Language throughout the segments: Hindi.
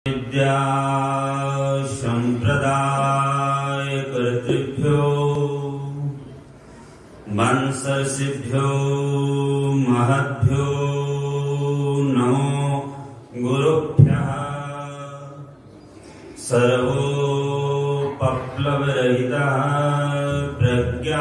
विद्या संप्रदाय कर्तृभ्यो वंशर्षिभ्यो महद्भ्यो नमो गुरुभ्यः। सर्वोपप्लवरहितः प्रज्ञानघनः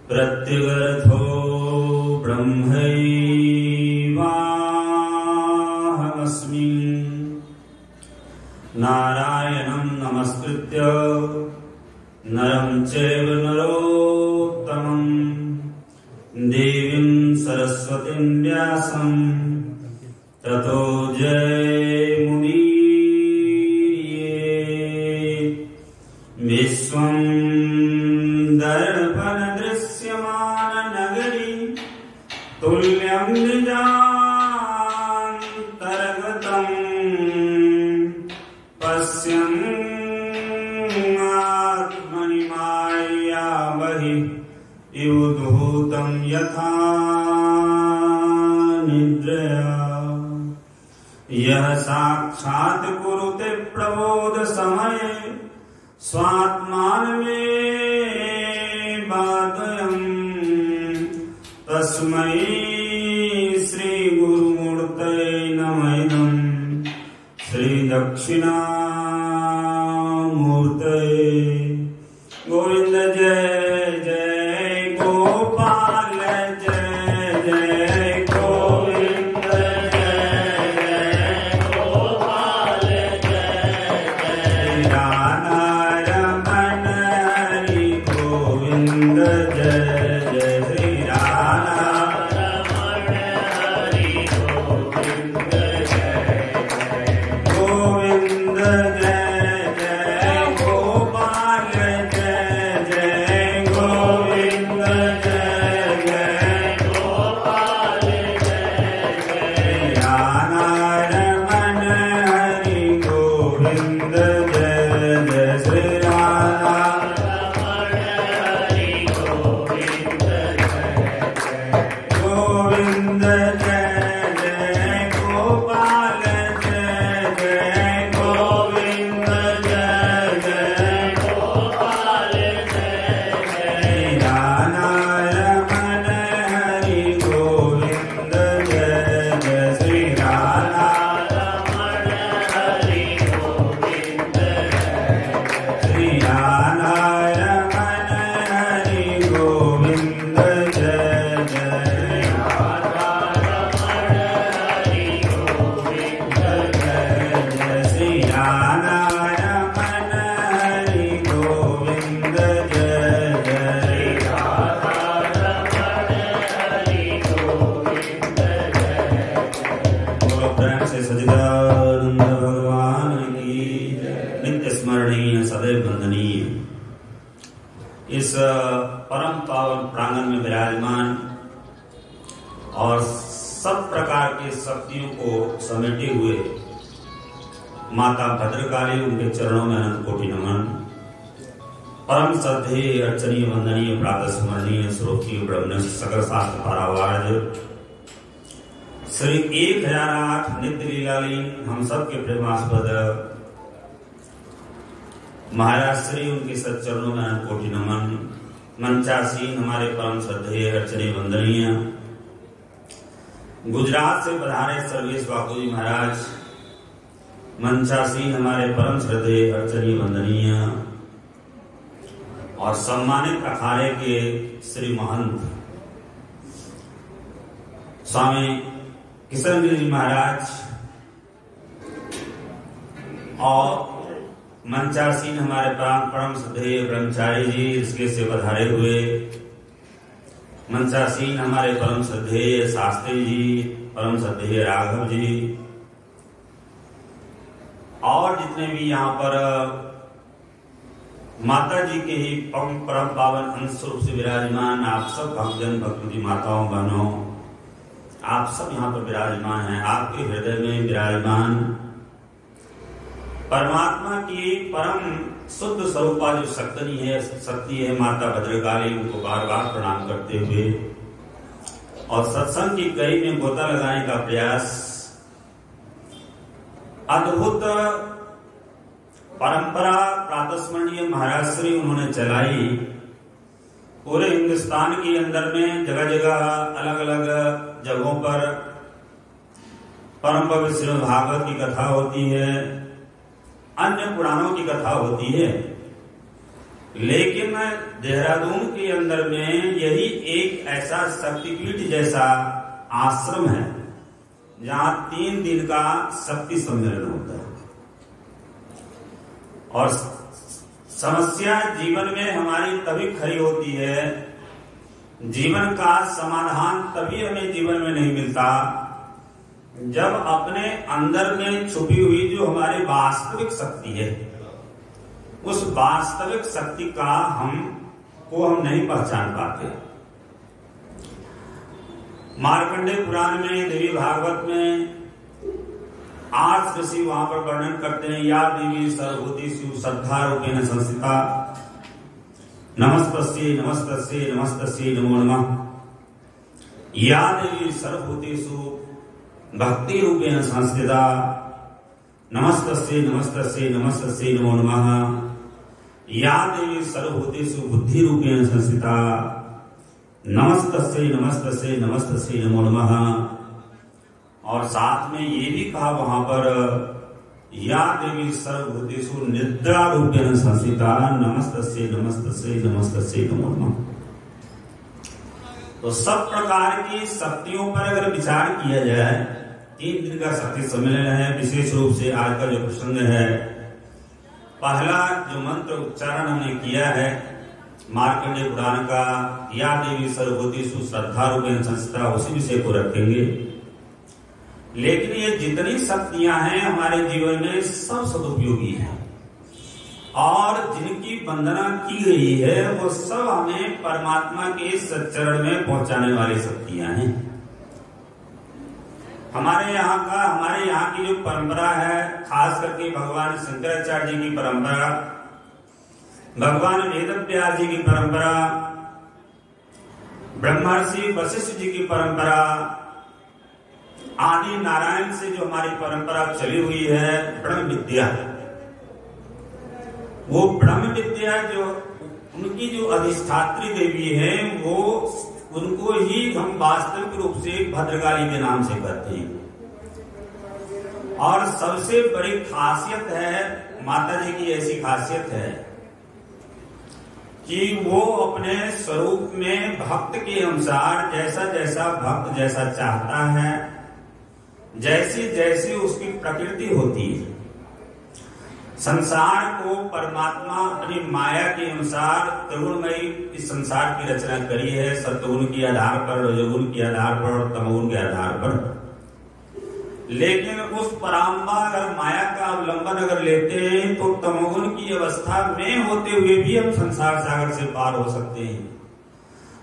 प्रत्यगर्थो ब्रह्मैवाहमस्मि। नारायणं नमस्कृत्य नरं चैव नरोत्तमं देवीं सरस्वतीं व्यासं ततो जयमुदीरये। विश्वं दर्पणदृश्यमाननगरी तुल्यं निजान्तर्गतम् पश्यन्नात्मनि मायामहि इवधूतं यथा निद्रया। यः साक्षात् कुरुते प्रबोध समये स्वात्मानमेवाद्वयम् तस्मै श्री गुरुमूर्तये नमः। श्री दक्षिणामूर्तये। गोविंद जय जय गोपाल जय जय गोविंद जय जय गोपाल जय जय राधा रमण हरि गोविंद जय जय श्री राधा रमण हरि गोविंद जय गोविंद जय जय गोपाल जय जय गोविंद जय जय गोपाल जय जय राधा रमण हरि गोविंद जय जय श्री राधा रमण हरि गोविंद जय गोविंद जय जय गोपाल जय जय गोविंद जय जय गोपाल जय जय राधा रमण हरि गोविंद जय जय श्री राधा रमण हरि गोविंद श्री राधा रमण हरि गोविंद जय जय राधा रमण हरि गोविंद जय जय श्री राधा रमण हरि गोविंद जय जय राधा रमण हरि गोविंद जय। बोलो प्रेम से सच्चिदानंद भगवान की नित्य स्मरणीय सदैव वंदनीय इस परम पावन प्रांगण में विराजमान और सब प्रकार की शक्तियों को समेटे हुए माता भद्रकाली, उनके चरणों में अनंत कोटि नमन। परम श्रद्धेय अर्चनीय वंदनीय प्रातः स्मरणीय श्रोत्रिय ब्रह्म सकल शास्त्र पारावार श्री 1008 नित्य लीलालीन हम सबके प्रेमास्पद महाराज श्री उनके सच्चरणों में अनंत कोटि नमन। मंचासीन हमारे परम श्रद्धेय अर्चनीय वंदनीय गुजरात से पधारे सर्वेश बापूजी महाराज, मंचासीन हमारे परम श्रद्धेय अर्चनीय वंदनीय और सम्मानित अखाड़े के श्री महंत स्वामी किशनगिरी जी महाराज और मंचासीन हमारे परम श्रद्धेय ब्रह्मचारी जी, इसके से पधारे हुए मंचासीन हमारे परम श्रद्धेय शास्त्री जी, परम श्रद्धेय राघव जी और जितने भी यहाँ पर माता जी के ही परम पावन अंश रूप से विराजमान आप सब भक्तजन भक्ति माताओं बहनों, आप सब यहाँ पर विराजमान हैं। आपके हृदय में विराजमान परमात्मा की परम शुद्ध स्वरूपा जो शक्ति है माता भद्रकाली, उनको बार बार प्रणाम करते हुए और सत्संग की कड़ी में गोता लगाने का प्रयास अद्भुत परंपरा प्रातस्मरणीय महाराज श्री उन्होंने चलाई। पूरे हिंदुस्तान के अंदर में जगह जगह अलग अलग जगहों पर परम पवित्र श्रीमद् भागवत की कथा होती है, अन्य पुराणों की कथा होती है, लेकिन देहरादून के अंदर में यही एक ऐसा शक्तिपीठ जैसा आश्रम है जहां 3 दिन का शक्ति सम्मेलन होता है। और समस्या जीवन में हमारी तभी खड़ी होती है, जीवन का समाधान तभी हमें जीवन में नहीं मिलता जब अपने अंदर में छुपी हुई जो हमारी वास्तविक शक्ति है, उस वास्तविक शक्ति का हम नहीं पहचान पाते। मार्कंडेय पुराण में, देवी भागवत में 8 ऋषि वहां पर वर्णन करते हैं। या देवी सर्वभूतेषु श्रद्धा रूपेण संस्थिता नमस्तस्यै नमस्तस्यै नमस्तस्यै नमो नमः। या देवी सर्वभूतेषु भक्ति रूपेण संस्थिता नमस्तस्यै नमस्तस्यै नमस्तस्यै नमो नमः। या देवी सर्वभूतेषु बुद्धि रूपेण संस्थिता नमस्तस्यै नमस्तस्यै नमस्तस्यै नमो नमः। और साथ में ये भी कहा वहां पर, या देवी सर्वभूतेषु निद्रा रूपेण संस्थिता नमस्तस्यै नमस्तस्यै नमस्तस्यै नमो नमः। तो सब प्रकार की शक्तियों पर अगर विचार किया जाए, 3 दिन का शक्ति सम्मेलन है। विशेष रूप से आज का जो प्रसंग है, पहला जो मंत्र उच्चारण हमने किया है मार्कंडेय पुराण का, या देवी सर्वभूतेषु श्रद्धा रूपेण संस्थिता, उसी विषय को रखेंगे। लेकिन ये जितनी शक्तियां हैं हमारे जीवन में सब सदुपयोगी हैं, और जिनकी वंदना की गई है वो सब हमें परमात्मा के सच्चरण में पहुंचाने वाली शक्तियां हैं। हमारे यहाँ की जो परंपरा है, खास करके भगवान शंकराचार्य जी की परंपरा, भगवान वेदव्यास जी की परंपरा, ब्रह्मर्षि वशिष्ठ जी की परंपरा, आदि नारायण से जो हमारी परंपरा चली हुई है, ब्रह्म विद्या, वो ब्रह्म विद्या जो उनकी जो अधिष्ठात्री देवी है, वो उनको ही हम वास्तविक रूप से भद्रकाली के नाम से कहते हैं। और सबसे बड़ी खासियत है, माता जी की ऐसी खासियत है कि वो अपने स्वरूप में भक्त के अनुसार जैसा जैसा भक्त जैसा चाहता है, जैसी जैसी उसकी प्रकृति होती है, संसार को परमात्मा अपनी माया के अनुसार त्रिगुणमयी इस संसार की रचना करी है। सत्वगुण के आधार पर, रजोगुण के आधार पर और तमोगुण के आधार पर। लेकिन उस पराम्बा अगर माया का अवलंबन अगर लेते हैं तो तमोगुण की अवस्था में होते हुए भी हम संसार सागर से पार हो सकते हैं,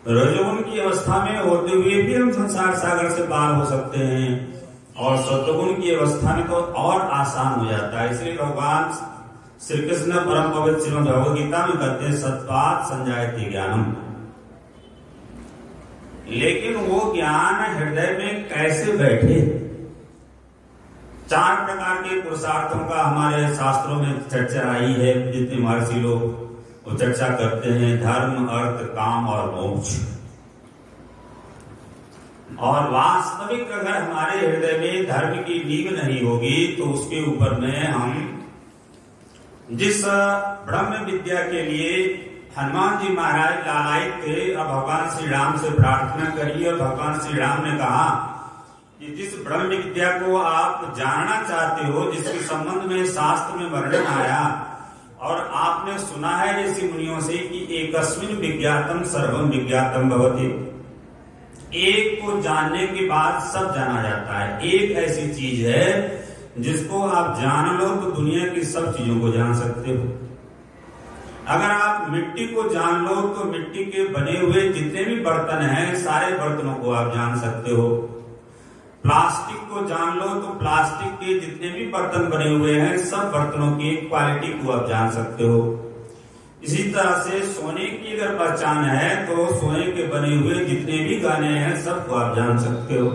रजोगुण की अवस्था में होते हुए भी हम संसार सागर से पार हो सकते हैं, और सत्वगुण की अवस्था में तो और आसान हो जाता है। इसलिए भगवान श्री कृष्ण परम पवित्र श्रीमद् भगवद गीता में कहते हैं, सत्वात् संजायते ज्ञानम। लेकिन वो ज्ञान हृदय में कैसे बैठे? 4 प्रकार के पुरुषार्थों का हमारे शास्त्रों में चर्चा आई है, जितने महर्षि लोग वो चर्चा करते हैं, धर्म, अर्थ, काम और मोक्ष। और वास्तविक अगर हमारे हृदय में धर्म की नींव नहीं होगी तो उसके ऊपर में हम जिस ब्रह्म विद्या के लिए हनुमान जी महाराज लालायित थे, अब भगवान श्री राम से प्रार्थना करिए। और भगवान श्री राम ने कहा कि जिस ब्रह्म विद्या को आप जानना चाहते हो, जिसके संबंध में शास्त्र में वर्णन आया और आपने सुना है ऋषि मुनियों से कि एकस्मिन् विज्ञातम सर्वम विज्ञातम भवति, एक को जानने के बाद सब जाना जाता है। एक ऐसी चीज है जिसको आप जान लो तो दुनिया की सब चीजों को जान सकते हो। अगर आप मिट्टी को जान लो तो मिट्टी के बने हुए जितने भी बर्तन हैं सारे बर्तनों को आप जान सकते हो। प्लास्टिक को जान लो तो प्लास्टिक के जितने भी बर्तन बने हुए हैं सब बर्तनों की क्वालिटी को आप जान सकते हो। इसी तरह से सोने की अगर पहचान है तो सोने के बने हुए जितने भी गाने हैं सबको आप जान सकते हो।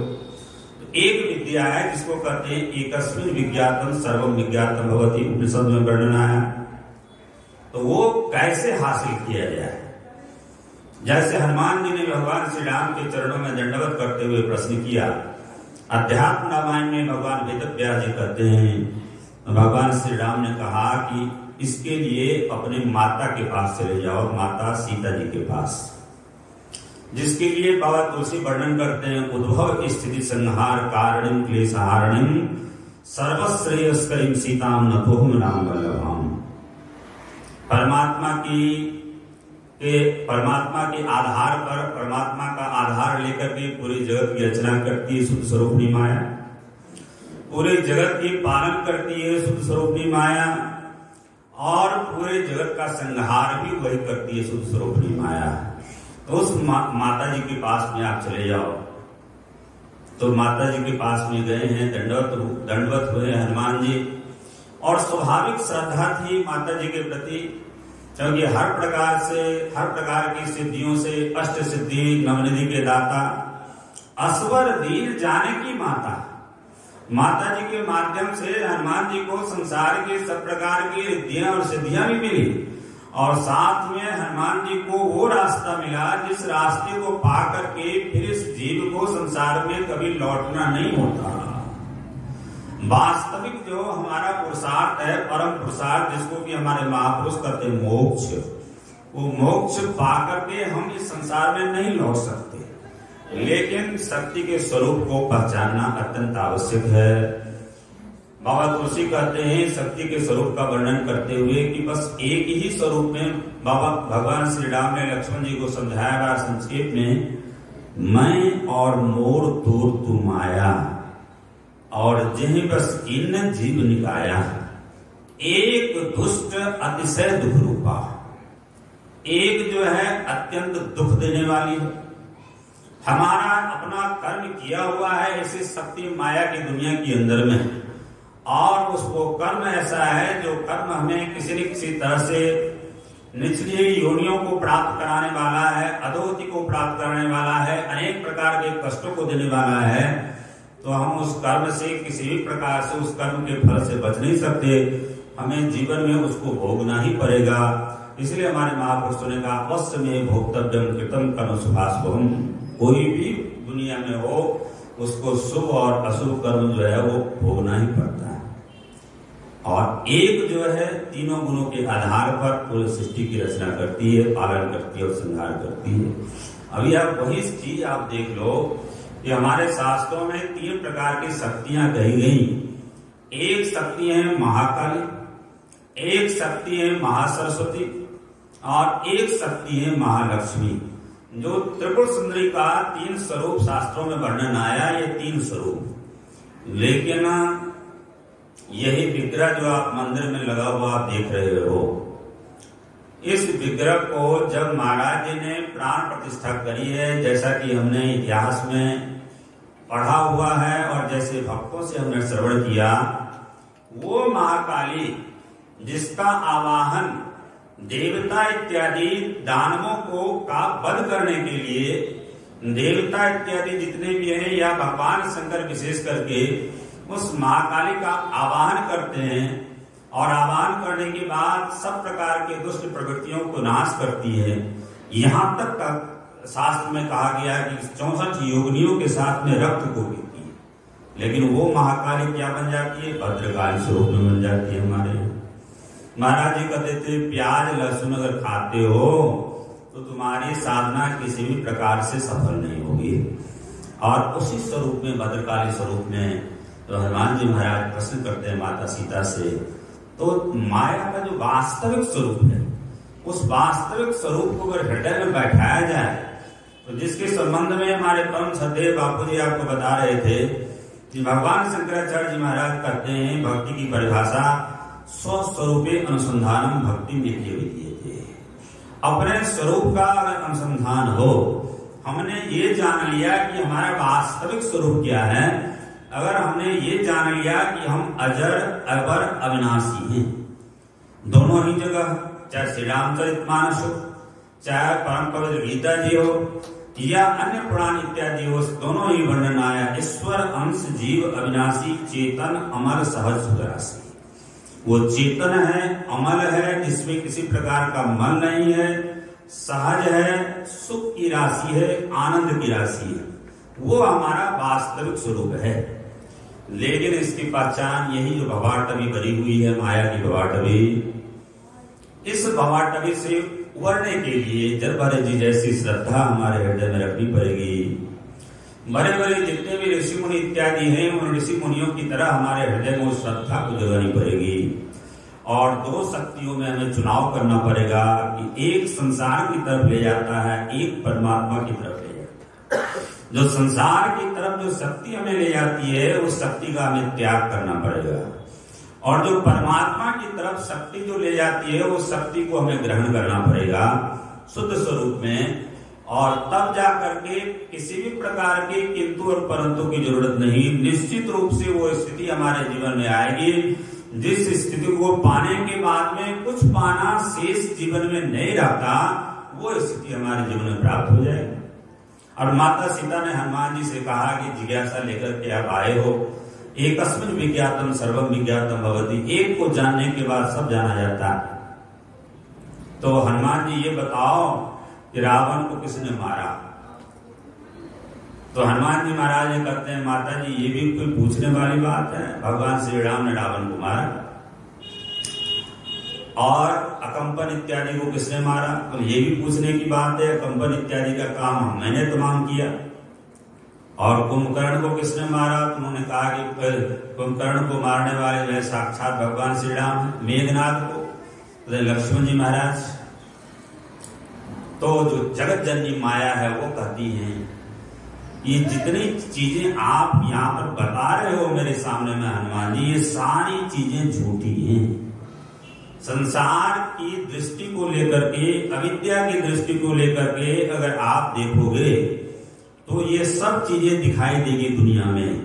एक विद्या है जिसको कहते हैं एकस्मिन् विज्ञातम सर्वम विज्ञातम भवति, उपनिषद में वर्णन आया। तो वो कैसे हासिल किया जाए? जैसे हनुमान जी ने भगवान श्री राम के चरणों में दंडवत करते हुए प्रश्न किया। अध्यात्म रामायण में भगवान वेदव्यास जी कहते हैं, भगवान श्री राम ने कहा कि इसके लिए अपने माता के पास चले जाओ, माता सीता जी के पास, जिसके लिए बाबा तुलसी वर्णन करते हैं, उद्भव स्थिति संहार कारणम क्लेशहारणम सर्वश्रेयस्करीम सीताम नतोहम राम वल्लभाम। परमात्मा के आधार पर, परमात्मा का आधार लेकर के पूरी जगत की रचना करती है शुद्ध स्वरूपनी माया, पूरे जगत की पालन करती है शुद्ध स्वरूपनी माया, और पूरे जगत का संहार भी वही करती है शुद्ध स्वरूपनी माया। तो उस माता जी के पास में आप चले जाओ। तो माता जी के पास में गए हैं, दंडवत हुए हनुमान जी, और स्वाभाविक श्रद्धा थी माता जी के प्रति, क्योंकि हर प्रकार की सिद्धियों से अष्ट सिद्धि नवनिधि के दाता, असवर दीन जाने की माता जी के माध्यम से हनुमान जी को संसार के सब प्रकार की रिद्धियां और सिद्धियां भी मिली, और साथ में हनुमान जी को वो रास्ता मिला जिस रास्ते को पा करके फिर इस जीव को संसार में कभी लौटना नहीं होता। वास्तविक जो हमारा पुरुषार्थ है, परम पुरुषार्थ, जिसको कि हमारे महापुरुष कहते हैं मोक्ष, वो मोक्ष पा करके हम इस संसार में नहीं लौट सकते, लेकिन शक्ति के स्वरूप को पहचानना अत्यंत आवश्यक है। बाबा तुलसी कहते हैं शक्ति के स्वरूप का वर्णन करते हुए कि बस एक ही स्वरूप में बाबा भगवान श्री राम ने लक्ष्मण जी को समझाया बड़ा संक्षेप में, मैं और मोर दूर तुम आया, और जिन्हें बस इन जीव निकाया, एक दुष्ट अतिशय दुख रूपा, एक जो है अत्यंत दुख देने वाली है। हमारा अपना कर्म किया हुआ है ऐसे शक्ति माया की दुनिया के अंदर में, और उसको कर्म ऐसा है जो कर्म हमें किसी न किसी तरह से निचली योनियों को प्राप्त कराने वाला है, अधोगति को प्राप्त कराने वाला है, अनेक प्रकार के कष्टों को देने वाला है। तो हम उस कर्म से किसी भी प्रकार से उस कर्म के फल से बच नहीं सकते, हमें जीवन में उसको भोगना ही पड़ेगा। इसलिए हमारे महापुरुषों ने कहा अवश्य में भोक्तव्यम कृतम कर्म शुभाशुभम, कोई भी दुनिया में हो उसको शुभ और अशुभ कर्म जो है वो भोगना ही पड़ता है। और एक जो है तीनों गुणों के आधार पर पूरी सृष्टि की रचना करती है, पालन करती है और संहार करती है। अभी आप वही चीज आप देख लो कि हमारे शास्त्रों में 3 प्रकार की शक्तियां कही गई। एक शक्ति है महाकाली, एक शक्ति है महासरस्वती, और एक शक्ति है महालक्ष्मी। जो त्रिपुर सुंदरी का 3 स्वरूप शास्त्रों में वर्णन आया, ये 3 स्वरूप। लेकिन यही विग्रह जो आप मंदिर में लगा हुआ आप देख रहे हो, इस विग्रह को जब महाराज जी ने प्राण प्रतिष्ठा करी है, जैसा कि हमने इतिहास में पढ़ा हुआ है और जैसे भक्तों से हमने श्रवण किया, वो महाकाली जिसका आवाहन देवता इत्यादि दानवों को का वध करने के लिए, देवता इत्यादि जितने भी हैं या भगवान शंकर विशेष करके उस महाकाली का आवाहन करते हैं, और आवाहन करने के बाद सब प्रकार के दुष्ट प्रवृत्तियों को नाश करती है। यहाँ तक शास्त्र में कहा गया कि 64 योगिनियों के साथ में रक्त को पीती है, लेकिन वो महाकाली क्या बन जाती है? भद्रकाली स्वरूप में बन जाती है। हमारे महाराज जी कहते थे प्याज लहसुन अगर खाते हो तो तुम्हारी साधना किसी भी प्रकार से सफल नहीं होगी। और उसी स्वरूप में, भद्रकाली स्वरूप में, तो हनुमान जी महाराज प्रश्न करते हैं माता सीता से, तो माया का जो वास्तविक स्वरूप है, उस वास्तविक स्वरूप को अगर हृदय में बैठाया जाए, तो जिसके संबंध में हमारे परम श्रद्धेय बापू जी आपको बता रहे थे कि भगवान शंकराचार्य जी महाराज कहते हैं भक्ति की परिभाषा स्वस्वरूपे अनुसंधानम भक्ति में थे। अपने स्वरूप का अगर अनुसंधान हो, हमने ये जान लिया कि हमारा वास्तविक स्वरूप क्या है, अगर हमने ये जान लिया कि हम अजर अबर अविनाशी हैं दोनों ही जगह, चाहे श्री रामचरितमानस हो, चाहे परम पवित्र गीता जी हो, या अन्य पुराण इत्यादि वो दोनों ही वर्णन आया। ईश्वर अंश जीव अविनाशी चेतन अमर सहज सुखराशि। वो चेतन है, अमल है, जिसमें किसी प्रकार का मल नहीं है, सहज है, सुख की राशि है, आनंद की राशि है, वो हमारा वास्तविक स्वरूप है। लेकिन इसकी पहचान यही जो भवाटवी भरी हुई है, माया की भवाटवी, इस भवाटवी से उबरने के लिए जल भरे जी जैसी श्रद्धा हमारे हृदय में रखनी पड़ेगी। बड़े बड़े जितने भी ऋषि मुनि इत्यादि हैं, उन ऋषि मुनियों की तरह हमारे हृदय में उस श्रद्धा को जगानी पड़ेगी। और दो शक्तियों में हमें चुनाव करना पड़ेगा कि एक संसार की तरफ ले जाता है, एक परमात्मा की तरफ ले जाता है। जो संसार की तरफ जो शक्ति हमें ले जाती है, उस शक्ति का हमें त्याग करना पड़ेगा। और जो परमात्मा की तरफ शक्ति जो ले जाती है, उस शक्ति को हमें ग्रहण करना पड़ेगा शुद्ध स्वरूप में। और तब जा करके किसी भी प्रकार के किंतु और परंतु की जरूरत नहीं, निश्चित रूप से वो स्थिति हमारे जीवन में आएगी जिस स्थिति को पाने के बाद में कुछ पाना शेष जीवन में नहीं रहता, वो स्थिति हमारे जीवन में प्राप्त हो जाएगी। और माता सीता ने हनुमान जी से कहा कि जिज्ञासा लेकर के आप आए हो, एकस्मिन् विज्ञातम सर्वम विज्ञातम भवति, एक को जानने के बाद सब जाना जाता है। तो हनुमान जी ये बताओ कि रावण को किसने मारा? तो हनुमान जी महाराज ये कहते हैं, माता जी ये भी कोई पूछने वाली बात है? भगवान श्री राम ने रावण को मारा। और अकंपन इत्यादि को किसने मारा? तो ये भी पूछने की बात है। अकंपन इत्यादि का काम मैंने तमाम किया। और कुंभकर्ण को किसने मारा? तो उन्होंने कहा कि कुंभकर्ण को मारने वाले वे साक्षात भगवान श्री राम। मेघनाथ को तो लक्ष्मण जी महाराज। तो जो जगत जननी माया है वो कहती है ये जितनी चीजें आप यहाँ पर बता रहे हो मेरे सामने में हनुमान जी, ये सारी चीजें झूठी हैं। संसार की दृष्टि को लेकर के, अविद्या की दृष्टि को लेकर के अगर आप देखोगे तो ये सब चीजें दिखाई देगी दुनिया में।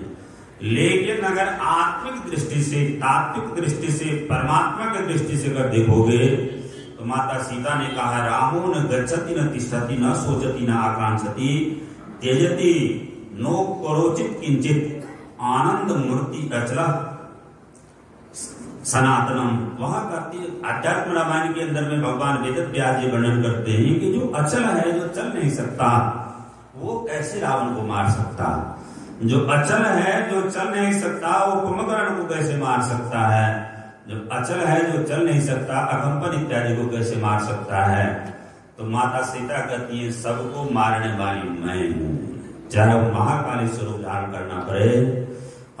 लेकिन अगर आत्मिक दृष्टि से, तात्विक दृष्टि से, परमात्मा की दृष्टि से अगर देखोगे तो माता सीता ने कहा, रामो न गच्छति न तिष्ठति न सोचति न आकांक्षति त्यजति नो करोचित किंचित आनंद मूर्ति अचला सनातनम। वहां कहती है, अध्यात्म रामायण के अंदर में भगवान वेद व्यास जी वर्णन करते हैं कि जो अचल है, जो चल नहीं सकता, वो कैसे रावण को मार सकता? जो अचल है, जो चल नहीं सकता, वो कुंभकर्ण को कैसे मार सकता है? जो अचल है, जो चल नहीं सकता, अकंपन इत्यादि को कैसे मार सकता है? तो माता सीता कहती है, सबको मारने वाली मैं हूं, चाहे वो महाकाली स्वरूप धारण करना पड़े।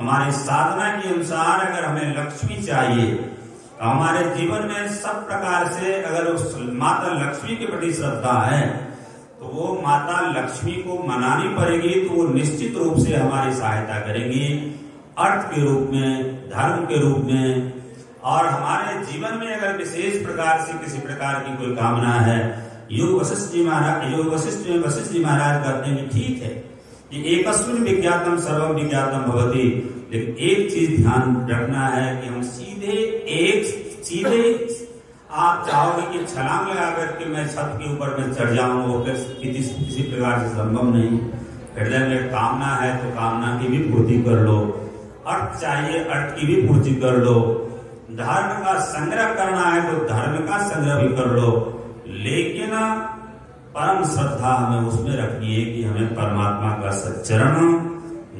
हमारी साधना के अनुसार अगर हमें लक्ष्मी चाहिए तो हमारे जीवन में सब प्रकार से अगर उस माता लक्ष्मी के प्रति श्रद्धा है तो वो माता लक्ष्मी को मनानी पड़ेगी। तो वो निश्चित रूप से हमारी सहायता करेंगी, अर्थ के रूप में, धर्म के रूप में। और हमारे जीवन में अगर विशेष प्रकार से किसी प्रकार की कोई कामना है, योग वशिष्ठ जी महाराज कहते हैं ठीक है कि एकस्मिन् विज्ञातम सर्वम विज्ञातम भवति, लेकिन एक चीज ध्यान रखना है कि हम सीधे आप चाहोगे कि छलांग लगा करके मैं छत के ऊपर में चढ़ जाऊं, वो किसी प्रकार से संभव नहीं। हृदय में कामना है तो कामना की भी पूर्ति कर लो, अर्थ चाहिए अर्थ की भी पूर्ति कर लो, धर्म का संग्रह करना है तो धर्म का संग्रह भी कर लो। लेकिन परम श्रद्धा हमें उसमें रखनी है कि हमें परमात्मा का सच्चरण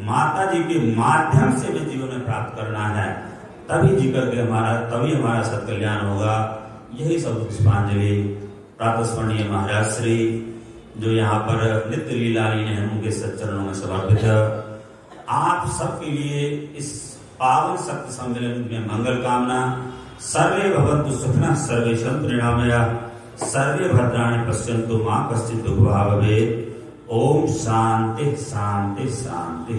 माता जी के माध्यम से भी जीवन में प्राप्त करना है, तभी जी करके तभी हमारा सत्कल्याण होगा। यही सब पुष्पांजलि प्रातस्मरणीय महाराज श्री जो यहाँ पर नित्य लीला लीन है उनके सच्चरणों में समर्पित। आप सबके लिए इस पावन शक्ति सम्मेलन में मंगल कामना। सर्वे भवन्तु सुखिनः, सर्वे सन्तु निरामयाः, सर्वे भद्राणि पश्यन्तु मा कश्चित् दुःखभाग् भवेत्। ओम शांति शांति शांति।